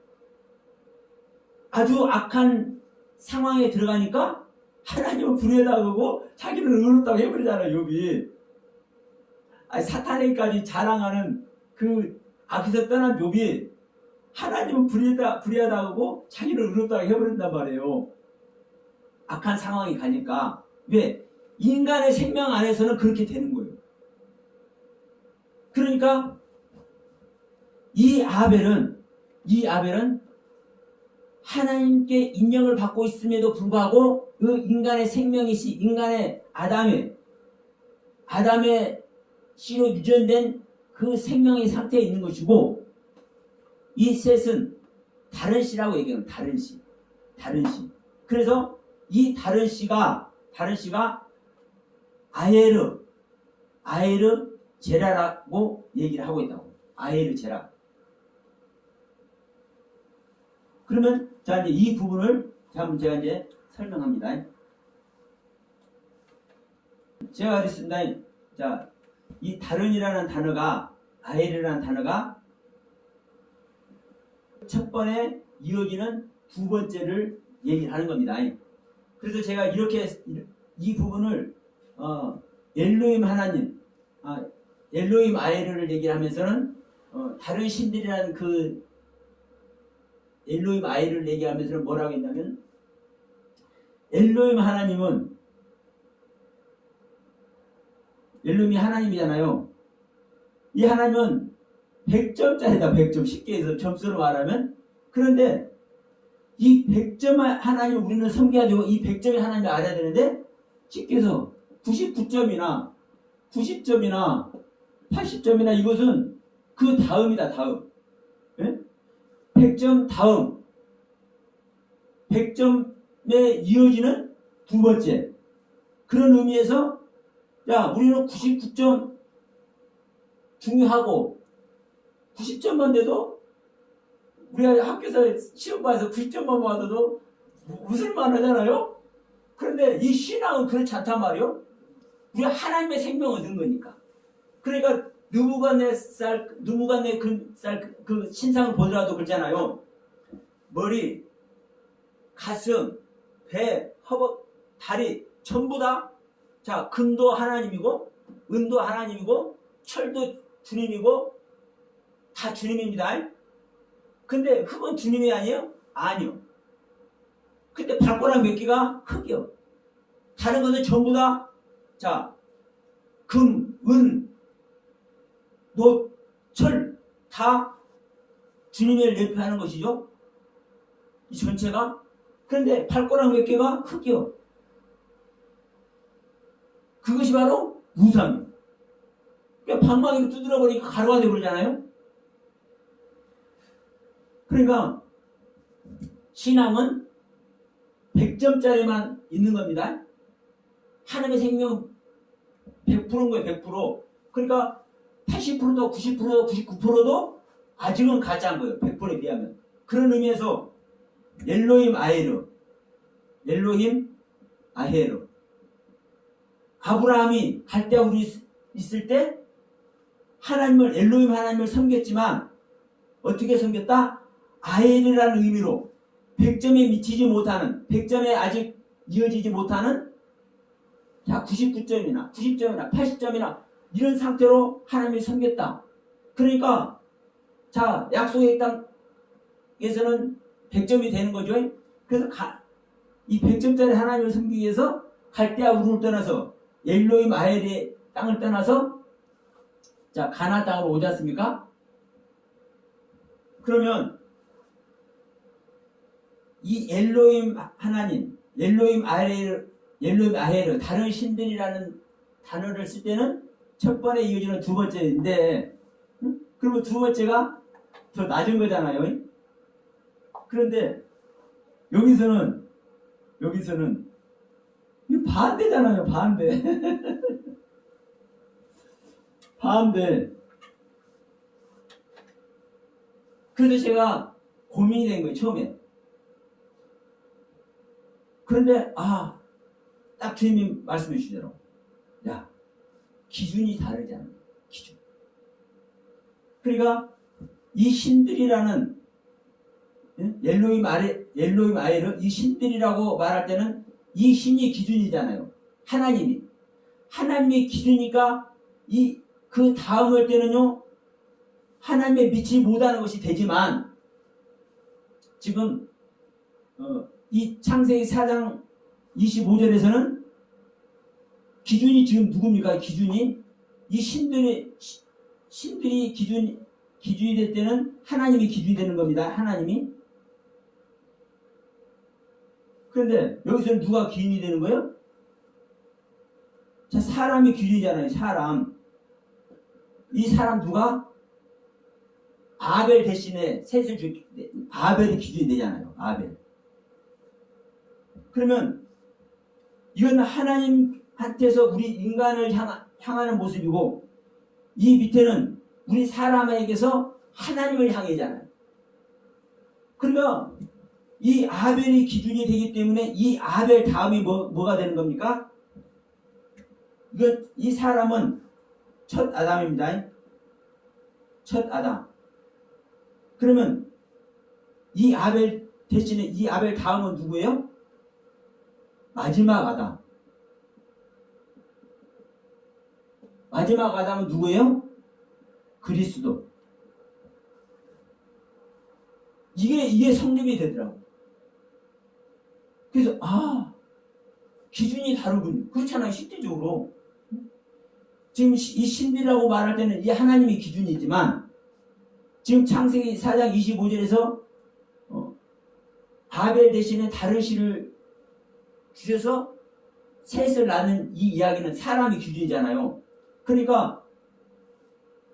아주 악한 상황에 들어가니까 하나님은 불의하다고 하고 자기는 의롭다고 해버리잖아요. 욥이. 아니, 사탄에게까지 자랑하는 그 앞에서 떠난 욥이 하나님은 불의하다고 하고 자기는 의롭다고 해버린단 말이에요. 악한 상황이 가니까. 왜? 인간의 생명 안에서는 그렇게 되는 거예요. 그러니까 이 아벨은 하나님께 인정을 받고 있음에도 불구하고 그 인간의 생명이시 인간의 아담의 씨로 유전된 그 생명의 상태에 있는 것이고, 이 셋은 다른 씨라고 얘기해요. 다른 씨. 그래서 이 다른 씨가 아에르 제라라고 얘기를 하고 있다고. 아에르 제라. 그러면 자, 이제 이 부분을 제가 이제 설명합니다. 제가 그랬습니다. 자, 이 다른이라는 단어가, 아에르라는 단어가 첫 번에 이어지는 두 번째를 얘기를 하는 겁니다. 그래서 제가 이렇게 이 부분을 엘로힘 하나님, 엘로힘 아에르를 얘기하면서는 다른 신들이라는 그 엘로힘 아에르를 얘기하면서는 뭐라고 했냐면, 엘로힘 하나님은 엘로힘이 하나님이잖아요. 이 하나님은 100점짜리다. 100점. 쉽게 해서 점수로 말하면. 그런데 이 100점 하나님을 우리는 섬겨야 되고 이 100점의 하나님을 알아야 되는데, 쉽게 해서 99점이나 90점이나 80점이나 이것은 그 다음이다. 다음. 예? 100점 다음. 100점에 이어지는 두 번째. 그런 의미에서 야, 우리는 99점 중요하고 90점만 돼도 우리가 학교에서 시험 봐서 90점만 받아도 웃을만 하잖아요. 그런데 이 신앙은 그렇지 않단 말이에요. 우리가 하나님의 생명을 얻은 거니까. 그러니까 느부갓네살 그 신상을 보더라도 그렇잖아요. 머리, 가슴, 배, 허벅, 다리 전부 다, 자, 금도 하나님이고 은도 하나님이고 철도 주님이고 다 주님입니다. 근데 흙은 주님이 아니에요? 아니요. 근데 발가락 몇 개가 흙이요. 다른 것은 전부 다, 자, 금, 은, 노, 철 다 주님을 대표하는 것이죠. 이 전체가. 그런데 발가락 몇 개가 흙이요. 그것이 바로 우상이에요. 그러니까 방망이로 두드려 버리니까 가루가 되어버리잖아요. 그러니까 신앙은 100점짜리만 있는 겁니다. 하나님의 생명 100%인 거예요. 100%. 그러니까 80%도 90%도 99%도 아직은 가짜인 거예요. 100%에 비하면. 그런 의미에서 엘로힘 아헤르. 아브라함이 갈대아 우르에 있을 때 엘로힘 하나님을 섬겼지만 어떻게 섬겼다? 아헤르라는 의미로 100점에 미치지 못하는, 100점에 아직 이어지지 못하는, 자, 99점이나 90점이나 80점이나 이런 상태로 하나님을 섬겼다. 그러니까 자, 약속의 땅에서는 100점이 되는 거죠. 그래서 이 100점짜리 하나님을 섬기기 위해서 갈대아 우르를 떠나서 엘로힘 아헬의 땅을 떠나서, 자, 가나안 땅으로 오지 않습니까? 그러면 이 엘로힘 하나님, 엘로힘 아헬, 다른 신들이라는 단어를 쓸 때는 첫 번에 이어지는 두 번째인데, 그러면 두 번째가 더 낮은 거잖아요. 그런데 여기서는 이 반대잖아요. 반대. 반대. 그래서 제가 고민이 된 거예요. 처음에. 그런데 딱 주님이 말씀해 주시더라고. 야, 기준이 다르잖아. 기준. 그러니까 이 신들이라는 엘로임 아에르 이 신들이라고 말할 때는 이 신이 기준이잖아요. 하나님이 기준이니까 그 다음을 때는요 하나님의 믿지 못하는 것이 되지만 지금 이 창세기 4장 25절에서는 기준이 지금 누굽니까? 기준이 이 신들이 기준이 될 때는 하나님이 기준이 되는 겁니다. 하나님이. 그런데 여기서는 누가 기준이 되는 거예요? 자, 사람이 기준이잖아요. 사람. 이 사람 누가? 아벨 대신에 셋을 아벨이 기준이 되잖아요. 아벨. 그러면 이건 하나님한테서 우리 인간을 향하는 모습이고 이 밑에는 우리 사람에게서 하나님을 향해잖아요. 그러니까 이 아벨이 기준이 되기 때문에 이 아벨 다음이 뭐가 되는 겁니까? 이 사람은 첫 아담입니다. 첫 아담. 그러면 이 아벨 대신에 이 아벨 다음은 누구예요? 마지막 아담. 마지막 아담은 누구예요? 그리스도. 이게 성립이 되더라고. 그래서 기준이 다르군요. 그렇잖아요. 실질적으로. 지금 이 신비라고 말할 때는 이 하나님이 기준이지만 지금 창세기 4장 25절에서 아벨 대신에 다른 신을 주셔서 셋을 낳는 이 이야기는 사람이 기준이잖아요. 그러니까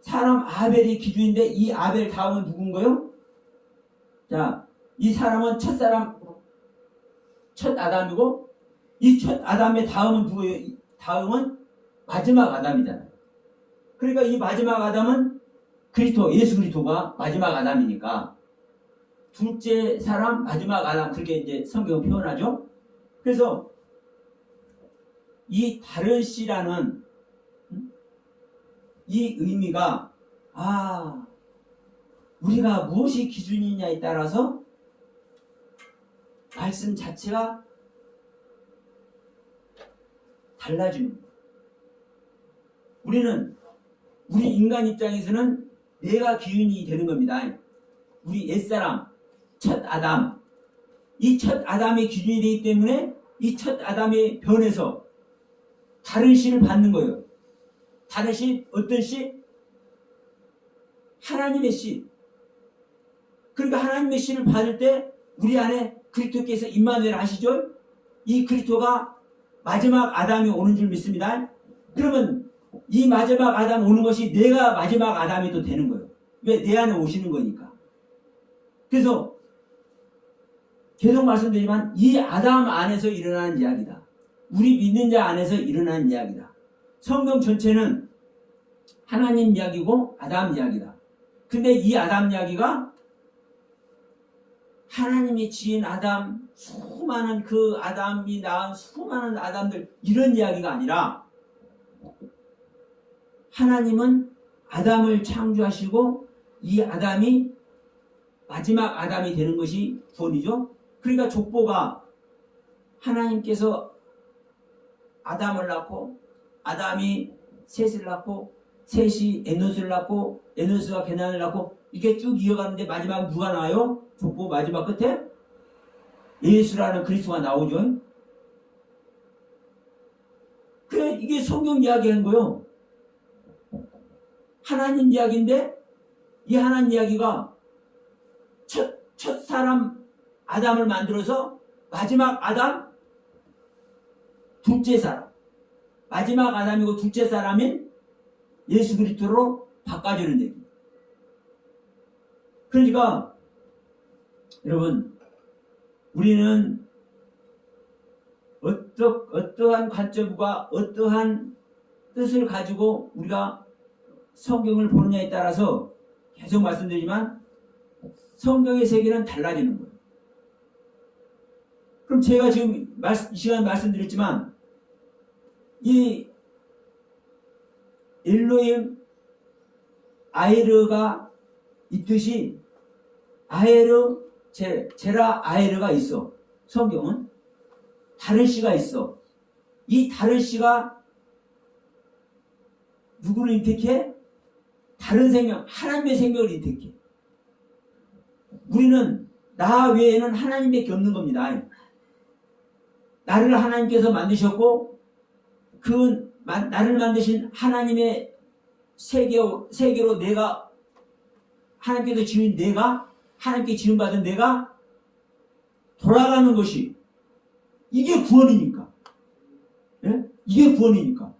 사람 아벨이 기준인데 이 아벨 다음은 누군가요? 자, 이 사람은 첫 아담이고 이 첫 아담의 다음은 누구예요? 다음은 마지막 아담이잖아요. 그러니까 이 마지막 아담은 예수 그리스도가 마지막 아담이니까 둘째 사람 마지막 아담 그렇게 이제 성경은 표현하죠. 그래서 이 다른 씨라는 이 의미가 우리가 무엇이 기준이냐에 따라서 말씀 자체가 달라집니다. 우리 인간 입장에서는 내가 기준이 되는 겁니다. 우리 옛사람, 첫 아담. 이 첫 아담의 기준이 되기 때문에 이 첫 아담이 변해서 다른 씨를 받는 거예요. 다른 씨, 어떤 씨? 하나님의 씨. 그러니까 하나님의 씨를 받을 때 우리 안에 그리스도께서 임마누엘 아시죠? 이 그리스도가 마지막 아담이 오는 줄 믿습니다. 그러면 이 마지막 아담 오는 것이 내가 마지막 아담이 또 되는 거예요. 왜? 내 안에 오시는 거니까. 그래서 계속 말씀드리지만 이 아담 안에서 일어나는 이야기다. 우리 믿는 자 안에서 일어나는 이야기다. 성경 전체는 하나님 이야기고 아담 이야기다. 근데 이 아담 이야기가 하나님이 지은 아담, 수많은 그 아담이 낳은 수많은 아담들 이런 이야기가 아니라 하나님은 아담을 창조하시고 이 아담이 마지막 아담이 되는 것이 구원이죠. 그러니까 족보가 하나님께서 아담을 낳고 아담이 셋을 낳고 셋이 에노스를 낳고 에노스가 게난을 낳고 이게 쭉 이어가는데 마지막 누가 나와요? 족보 마지막 끝에 예수라는 그리스도가 나오죠. 그래 이게 성경 이야기한 거예요. 하나님 이야기인데 이 하나님 이야기가 첫 사람 아담을 만들어서 마지막 아담 둘째 사람 마지막 아담이고 둘째 사람인 예수 그리스도로 바꿔주는 얘기입니다. 그러니까 여러분 우리는 어떠한 관점과 어떠한 뜻을 가지고 우리가 성경을 보느냐에 따라서 계속 말씀드리지만 성경의 세계는 달라지는 거예요. 그럼 제가 지금 이 시간에 말씀드렸지만 이 엘로임 아에르가 있듯이 아에르 제라 아에르가 있어. 성경은 다른 씨가 있어. 이 다른 씨가 누구를 인택해? 다른 생명, 하나님의 생명을 인택해. 우리는 나 외에는 하나님밖에 없는 겁니다. 나를 하나님께서 만드셨고 나를 만드신 하나님의 세계로 내가 하나님께서 지은 내가 하나님께 지음받은 내가 돌아가는 것이 이게 구원이니까. 예? 이게 구원이니까.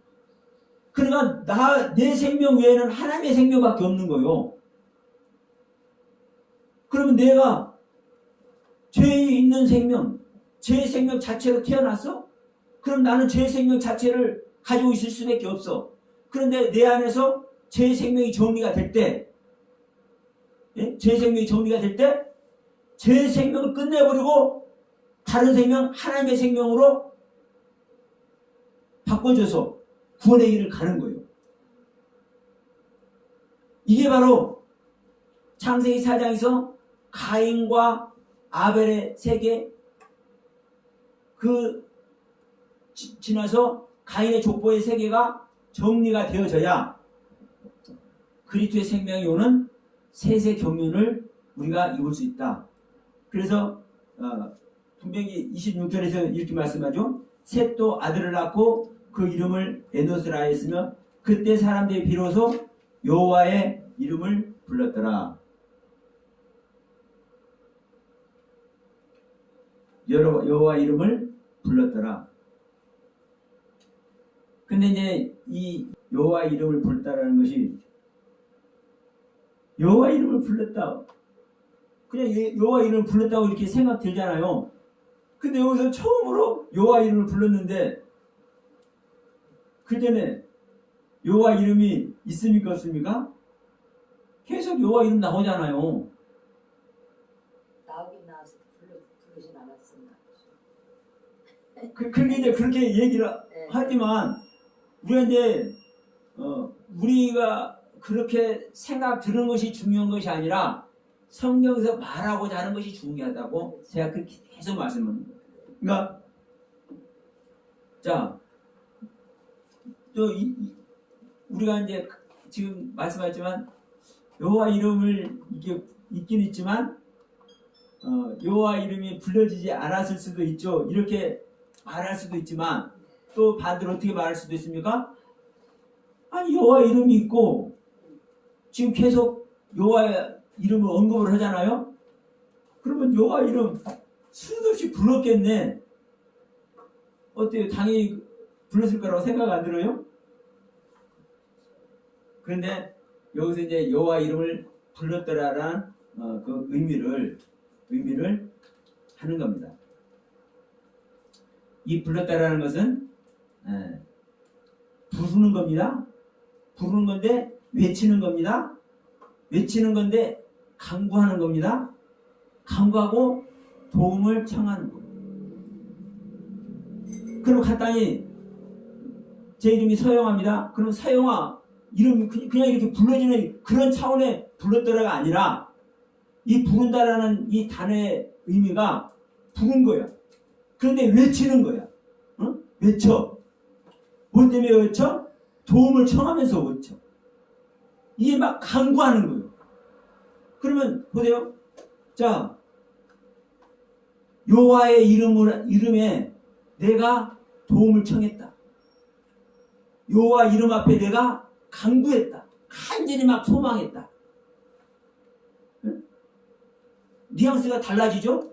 그러니까 내 생명 외에는 하나님의 생명밖에 없는 거예요. 그러면 내가 죄에 있는 생명, 죄의 생명 자체로 태어났어? 그럼 나는 죄의 생명 자체를 가지고 있을 수밖에 없어. 그런데 내 안에서 죄의 생명이 정리가 될 때, 예? 죄의 생명이 정리가 될 때, 죄의 생명을 끝내버리고 다른 생명, 하나님의 생명으로 바꿔줘서 구원의 길을 가는 거예요. 이게 바로 창세기 4장에서 가인과 아벨의 세계, 지나서 가인의 족보의 세계가 정리가 되어져야 그리스도의 생명이 오는 셋의 경륜을 우리가 입을 수 있다. 그래서 분명히 26절에서 이렇게 말씀하죠. 셋도 아들을 낳고 그 이름을 에노스라 했으며 그때 사람들이 비로소 여호와의 이름을 불렀더라. 여호와 이름을 불렀더라. 근데 이제 이 여호와 이름을 불렀다라는 것이 여호와 이름을 불렀다. 그냥 여호와 이름을 불렀다고 이렇게 생각 들잖아요. 근데 여기서 처음으로 여호와 이름을 불렀는데 그 전에 여호와 이름이 있습니까 없습니까? 계속 여호와 이름 나오잖아요. 나오긴 나와서 부르진 않았습니다. 그게 이제 그렇게 얘기를 네. 하지만 우리가 이제 우리가 그렇게 생각 드는 것이 중요한 것이 아니라 성경에서 말하고자 하는 것이 중요하다고 제가 그렇게 계속 말씀합니다. 그러니까 자, 또 우리가 이제 지금 말씀하셨지만 여호와 이름을 이게 있긴 있지만 여호와 이름이 불려지지 않았을 수도 있죠. 이렇게 말할 수도 있지만 또 반대로 어떻게 말할 수도 있습니까? 아니 여호와 이름이 있고 지금 계속 여호와 이름을 언급을 하잖아요. 그러면 여호와 이름 수도 없이 불렀겠네. 어때요? 당연히 불렀을 거라고 생각 안 들어요? 그런데 여기서 이제 여호와 이름을 불렀더라라는 그 의미를 하는 겁니다. 이 불렀다라는 것은 부르는 겁니다. 부르는 건데 외치는 겁니다. 외치는 건데 간구하는 겁니다. 간구하고 도움을 청하는 겁니다. 그럼 간단히 제 이름이 서영아입니다. 그럼 서영아 이름 그냥 이렇게 불러지는 그런 차원의 불렀더라가 아니라 이 부른다라는 이 단어의 의미가 부른 거야. 그런데 외치는 거야. 어? 외쳐. 뭐 때문에 외쳐? 도움을 청하면서 외쳐. 이게 막 간구하는 거예요. 그러면 보세요. 자, 여호와의 이름에 내가 도움을 청했다. 여호와 이름 앞에 내가 간구했다. 간절히 막 소망했다. 네? 뉘앙스가 달라지죠?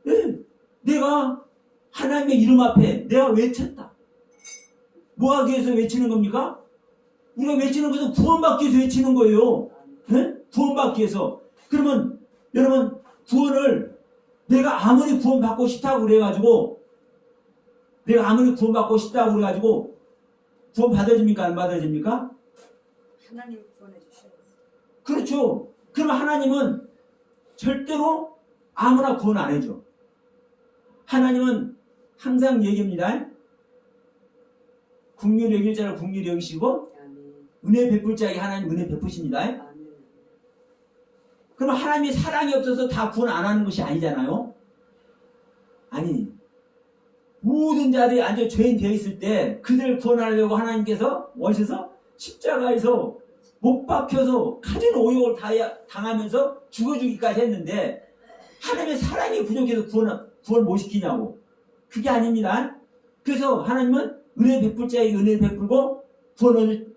네. 내가 하나님의 이름 앞에 내가 외쳤다. 뭐 하기 위해서 외치는 겁니까? 우리가 외치는 것은 구원받기 위해서 외치는 거예요. 네? 구원받기 위해서. 그러면 여러분 구원을 내가 아무리 구원받고 싶다고 그래가지고 구원 받아집니까? 안 받아집니까? 하나님 구원해 주셔야 돼요. 그렇죠. 그러면 하나님은 절대로 아무나 구원 안 해줘. 하나님은 항상 얘기합니다. 긍휼히 여길 자를 긍휼히 여기시고 아멘. 은혜 베풀 자에게 하나님 은혜 베푸십니다. 아멘. 그럼 하나님이 사랑이 없어서 다 구원 안 하는 것이 아니잖아요. 아니, 모든 자들이 완전 죄인 되어 있을 때 그들을 구원하려고 하나님께서 오셔서 십자가에서 못 박혀서 가진 오욕을 당하면서 죽어주기까지 했는데 하나님의 사랑이 부족해서 구원 못 시키냐고. 그게 아닙니다. 그래서 하나님은 은혜 베풀 자에게 은혜를 베풀고 구원을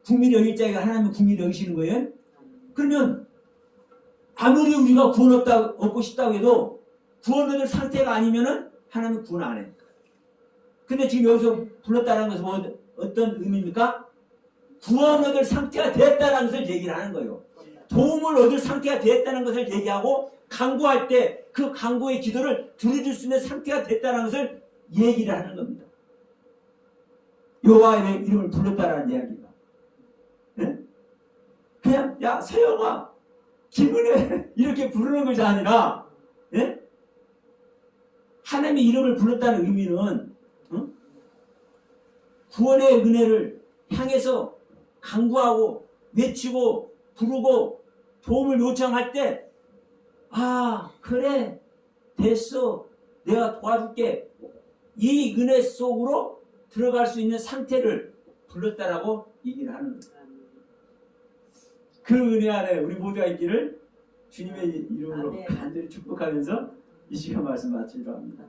국민이 여길 자에게 하나님은 국민이 여기시는 거예요. 그러면 아무리 우리가 구원 얻고 싶다고 해도 구원 얻을 상태가 아니면은 하나님은 구원 안 해. 근데 지금 여기서 불렀다는 것은 어떤 의미입니까? 구원 얻을 상태가 됐다는 것을 얘기를 하는 거예요. 도움을 얻을 상태가 됐다는 것을 얘기하고 간구할 때 그 간구의 기도를 들어줄 수 있는 상태가 됐다는 것을 얘기를 하는 겁니다. 여호와의 이름을 불렀다라는 이야기가. 네? 그냥 야 서영아 김은혜 이렇게 부르는 것이 아니라 네? 하나님의 이름을 불렀다는 의미는 구원의 은혜를 향해서 간구하고 외치고 부르고 도움을 요청할 때 아 그래 됐어 내가 도와줄게 이 은혜 속으로 들어갈 수 있는 상태를 불렀다라고 얘기를 하는 거예요. 그 은혜 안에 우리 모두가 있기를 주님의 이름으로 간절히 축복하면서 이 시간 말씀 마치려 합니다.